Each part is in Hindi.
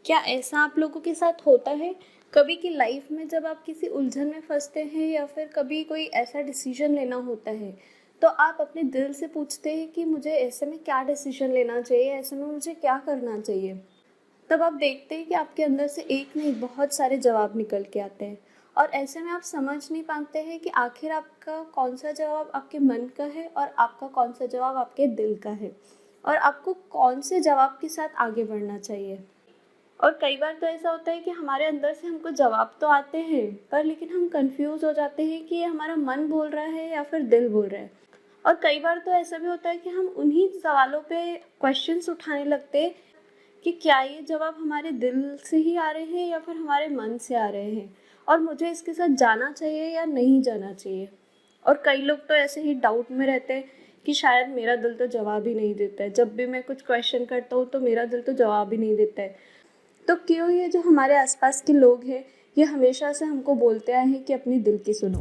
क्या ऐसा आप लोगों के साथ होता है कभी कि लाइफ में जब आप किसी उलझन में फंसते हैं या फिर कभी कोई ऐसा डिसीजन लेना होता है तो आप अपने दिल से पूछते हैं कि मुझे ऐसे में क्या डिसीजन लेना चाहिए, ऐसे में मुझे क्या करना चाहिए। तब आप देखते हैं कि आपके अंदर से एक नहीं बहुत सारे जवाब निकल के आते हैं और ऐसे में आप समझ नहीं पाते हैं कि आखिर आपका कौन सा जवाब आपके मन का है और आपका कौन सा जवाब आपके दिल का है और आपको कौन से जवाब के साथ आगे बढ़ना चाहिए। और कई बार तो ऐसा होता है कि हमारे अंदर से हमको जवाब तो आते हैं पर लेकिन हम कंफ्यूज हो जाते हैं कि ये हमारा मन बोल रहा है या फिर दिल बोल रहा है। और कई बार तो ऐसा भी होता है कि हम उन्हीं सवालों पे क्वेश्चंस उठाने लगते हैं कि क्या ये जवाब हमारे दिल से ही आ रहे हैं या फिर हमारे मन से आ रहे हैं और मुझे इसके साथ जाना चाहिए या नहीं जाना चाहिए। और कई लोग तो ऐसे ही डाउट में रहते हैं कि शायद मेरा दिल तो जवाब ही नहीं देता है, जब भी मैं कुछ क्वेश्चन करता हूँ तो मेरा दिल तो जवाब ही नहीं देता है। तो क्यों ये जो हमारे आसपास के लोग हैं ये हमेशा से हमको बोलते आए हैं कि अपनी दिल की सुनो।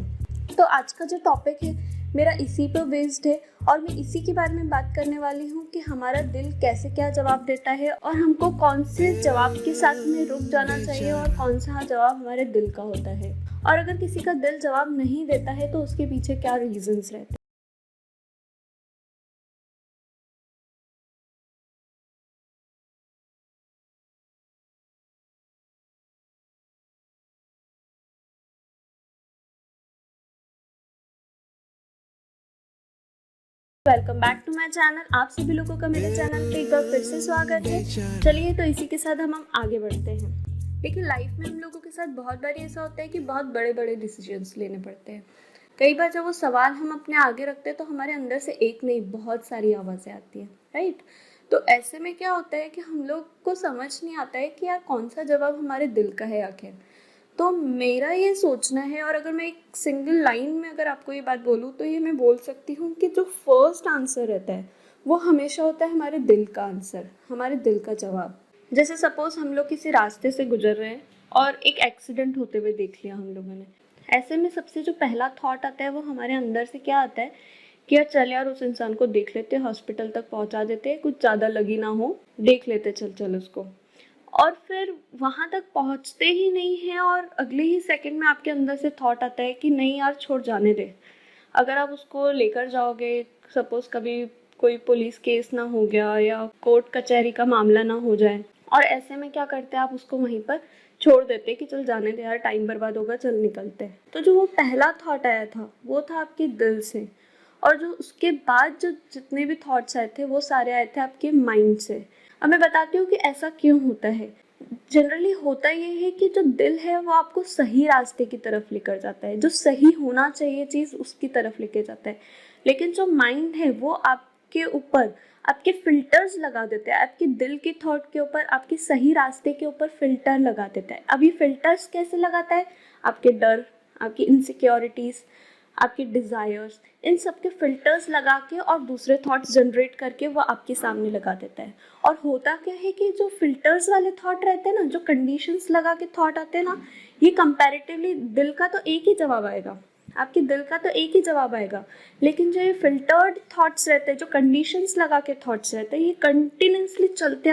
तो आज का जो टॉपिक है मेरा इसी पर बेस्ड है और मैं इसी के बारे में बात करने वाली हूँ कि हमारा दिल कैसे क्या जवाब देता है और हमको कौन से जवाब के साथ में रुक जाना चाहिए और कौन सा जवाब हमारे दिल का होता है। और अगर किसी का दिल जवाब नहीं देता है तो उसके पीछे क्या रीजंस रहते हैं। Welcome back to my channel. आप सभी लोगों का मेरे चैनल पे एक बार फिर से स्वागत है। चलिए तो इसी के साथ हम आगे बढ़ते हैं। लेकिन लाइफ में हम लोगों के साथ बहुत बार ऐसा होता है कि बहुत बड़े बड़े डिसीजंस लेने पड़ते हैं। कई बार जब वो सवाल हम अपने आगे रखते हैं तो हमारे अंदर से एक नहीं बहुत सारी आवाज़ें आती हैं, राइट। तो ऐसे में क्या होता है कि हम लोग को समझ नहीं आता है कि यार कौन सा जवाब हमारे दिल का है आखिर। तो मेरा ये सोचना है और अगर मैं एक सिंगल लाइन में अगर आपको ये बात बोलूँ तो ये मैं बोल सकती हूँ कि जो फर्स्ट आंसर रहता है वो हमेशा होता है हमारे दिल का आंसर, हमारे दिल का जवाब। जैसे सपोज हम लोग किसी रास्ते से गुजर रहे हैं और एक एक्सीडेंट होते हुए देख लिया हम लोगों ने। ऐसे में सबसे जो पहला थॉट आता है वो हमारे अंदर से क्या आता है कि यार चल यार उस इंसान को देख लेते, हॉस्पिटल तक पहुंचा देते, कुछ ज़्यादा लगी ना हो, देख लेते, चल चल उसको। और फिर वहाँ तक पहुँचते ही नहीं हैं और अगले ही सेकंड में आपके अंदर से थॉट आता है कि नहीं यार छोड़ जाने दे। अगर आप उसको लेकर जाओगे, सपोज कभी कोई पुलिस केस ना हो गया या कोर्ट कचहरी का मामला ना हो जाए, और ऐसे में क्या करते हैं आप उसको वहीं पर छोड़ देते कि चल जाने दे यार, टाइम बर्बाद होगा, चल निकलते हैं। तो जो वो पहला थॉट आया था वो था आपके दिल से। और जो उसके बाद जो जितने भी थॉट्स आए थे वो सारे आए थे आपके माइंड से। अब मैं बताती हूँ कि ऐसा क्यों होता है। जनरली होता ये है कि जो दिल है वो आपको सही रास्ते की तरफ लेकर जाता है, जो सही होना चाहिए चीज़ उसकी तरफ लेके जाता है। लेकिन जो माइंड है वो आपके ऊपर आपके फिल्टर्स लगा देता है, आपके दिल के थॉट के ऊपर, आपके सही रास्ते के ऊपर फिल्टर लगा देता है। अब ये फिल्टर्स कैसे लगाता है? आपके डर, आपकी इनसिक्योरिटीज़, आपके डिज़ायर्स, इन सब के फिल्टर्स लगा के और दूसरे थॉट्स जनरेट करके वो आपके सामने लगा देता है। और होता क्या है कि जो फिल्टर्स वाले थॉट रहते हैं ना, जो कंडीशंस लगा के थॉट आते हैं ना, ये कंपैरेटिवली दिल का तो एक ही जवाब आएगा, आपके दिल का तो एक ही जवाब आएगा। लेकिन जो ये फिल्टर्ड थॉट्स रहते हैं, जो कंडीशंस लगा के थॉट्स रहते हैं, ये कंटिन्यूसली चलते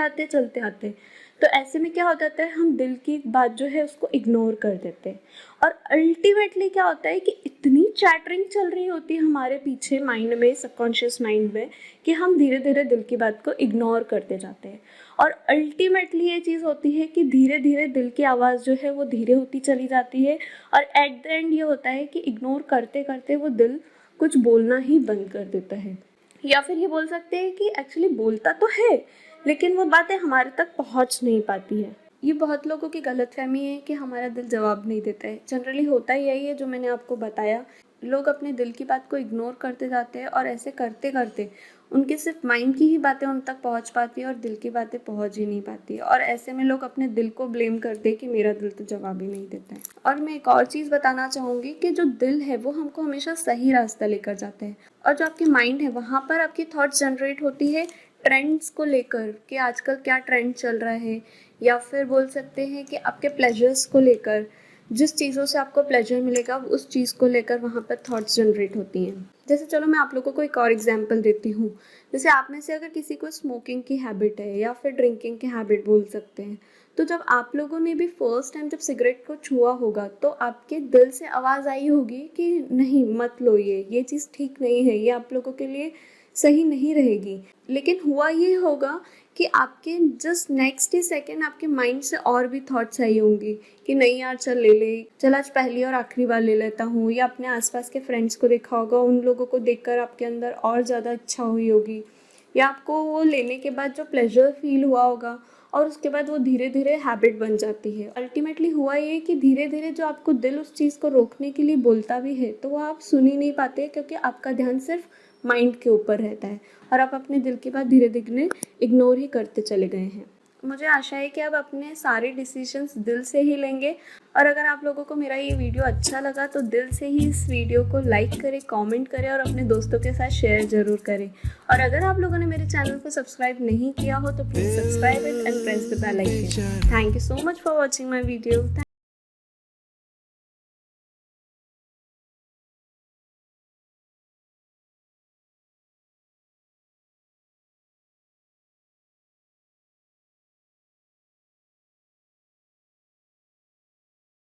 आते। तो ऐसे में क्या हो जाता है, हम दिल की बात जो है उसको इग्नोर कर देते हैं। और अल्टीमेटली क्या होता है कि इतनी चैटरिंग चल रही होती है हमारे पीछे माइंड में, सबकॉन्शियस माइंड में, कि हम धीरे धीरे दिल की बात को इग्नोर करते जाते हैं। और अल्टीमेटली ये चीज़ होती है कि धीरे धीरे दिल की आवाज़ जो है वो धीरे होती चली जाती है और एट द एंड ये होता है कि इग्नोर करते करते वो दिल कुछ बोलना ही बंद कर देता है। या फिर ये बोल सकते हैं कि एक्चुअली बोलता तो है लेकिन वो बातें हमारे तक पहुंच नहीं पाती है। ये बहुत लोगों की गलतफहमी है कि हमारा दिल जवाब नहीं देता है। जनरली होता ही यही है जो मैंने आपको बताया। लोग अपने दिल की बात को इग्नोर करते जाते हैं और ऐसे करते करते उनके सिर्फ माइंड की ही बातें उन तक पहुंच पाती है और दिल की बातें पहुंच ही नहीं पाती। और ऐसे में लोग अपने दिल को ब्लेम करते हैं कि मेरा दिल तो जवाब ही नहीं देता है। और मैं एक और चीज़ बताना चाहूँगी कि जो दिल है वो हमको हमेशा सही रास्ता लेकर जाता है और जो आपकी माइंड है वहाँ पर आपकी थॉट्स जनरेट होती है ट्रेंड्स को लेकर कि आजकल क्या ट्रेंड चल रहा है, या फिर बोल सकते हैं कि आपके प्लेजर्स को लेकर, जिस चीज़ों से आपको प्लेजर मिलेगा उस चीज़ को लेकर वहाँ पर थॉट्स जनरेट होती हैं। जैसे चलो मैं आप लोगों को एक और एग्जांपल देती हूँ। जैसे आप में से अगर किसी को स्मोकिंग की हैबिट है या फिर ड्रिंकिंग की हैबिट बोल सकते हैं, तो जब आप लोगों ने भी फर्स्ट टाइम जब सिगरेट को छुआ होगा तो आपके दिल से आवाज़ आई होगी कि नहीं मत लो, ये चीज़ ठीक नहीं है, ये आप लोगों के लिए सही नहीं रहेगी। लेकिन हुआ ये होगा कि आपके जस्ट नेक्स्ट ही सेकेंड आपके माइंड से और भी थॉट्स आई होंगी कि नहीं यार चल ले, चल आज पहली और आखिरी बार ले लेता हूँ। या अपने आसपास के फ्रेंड्स को देखा होगा, उन लोगों को देखकर आपके अंदर और ज़्यादा इच्छा हुई होगी, या आपको वो लेने के बाद जो प्लेजर फील हुआ होगा और उसके बाद वो धीरे धीरे हैबिट बन जाती है। अल्टीमेटली हुआ ये कि धीरे धीरे जो आपको दिल उस चीज़ को रोकने के लिए बोलता भी है तो वो आप सुन ही नहीं पाते, क्योंकि आपका ध्यान सिर्फ माइंड के ऊपर रहता है और आप अपने दिल की बात धीरे धीरे इग्नोर ही करते चले गए हैं। मुझे आशा है कि आप अपने सारे डिसीजंस दिल से ही लेंगे। और अगर आप लोगों को मेरा ये वीडियो अच्छा लगा तो दिल से ही इस वीडियो को लाइक करें, कमेंट करें और अपने दोस्तों के साथ शेयर ज़रूर करें। और अगर आप लोगों ने मेरे चैनल को सब्सक्राइब नहीं किया हो तो please subscribe it and press the bell icon. Thank you so much for watching my video.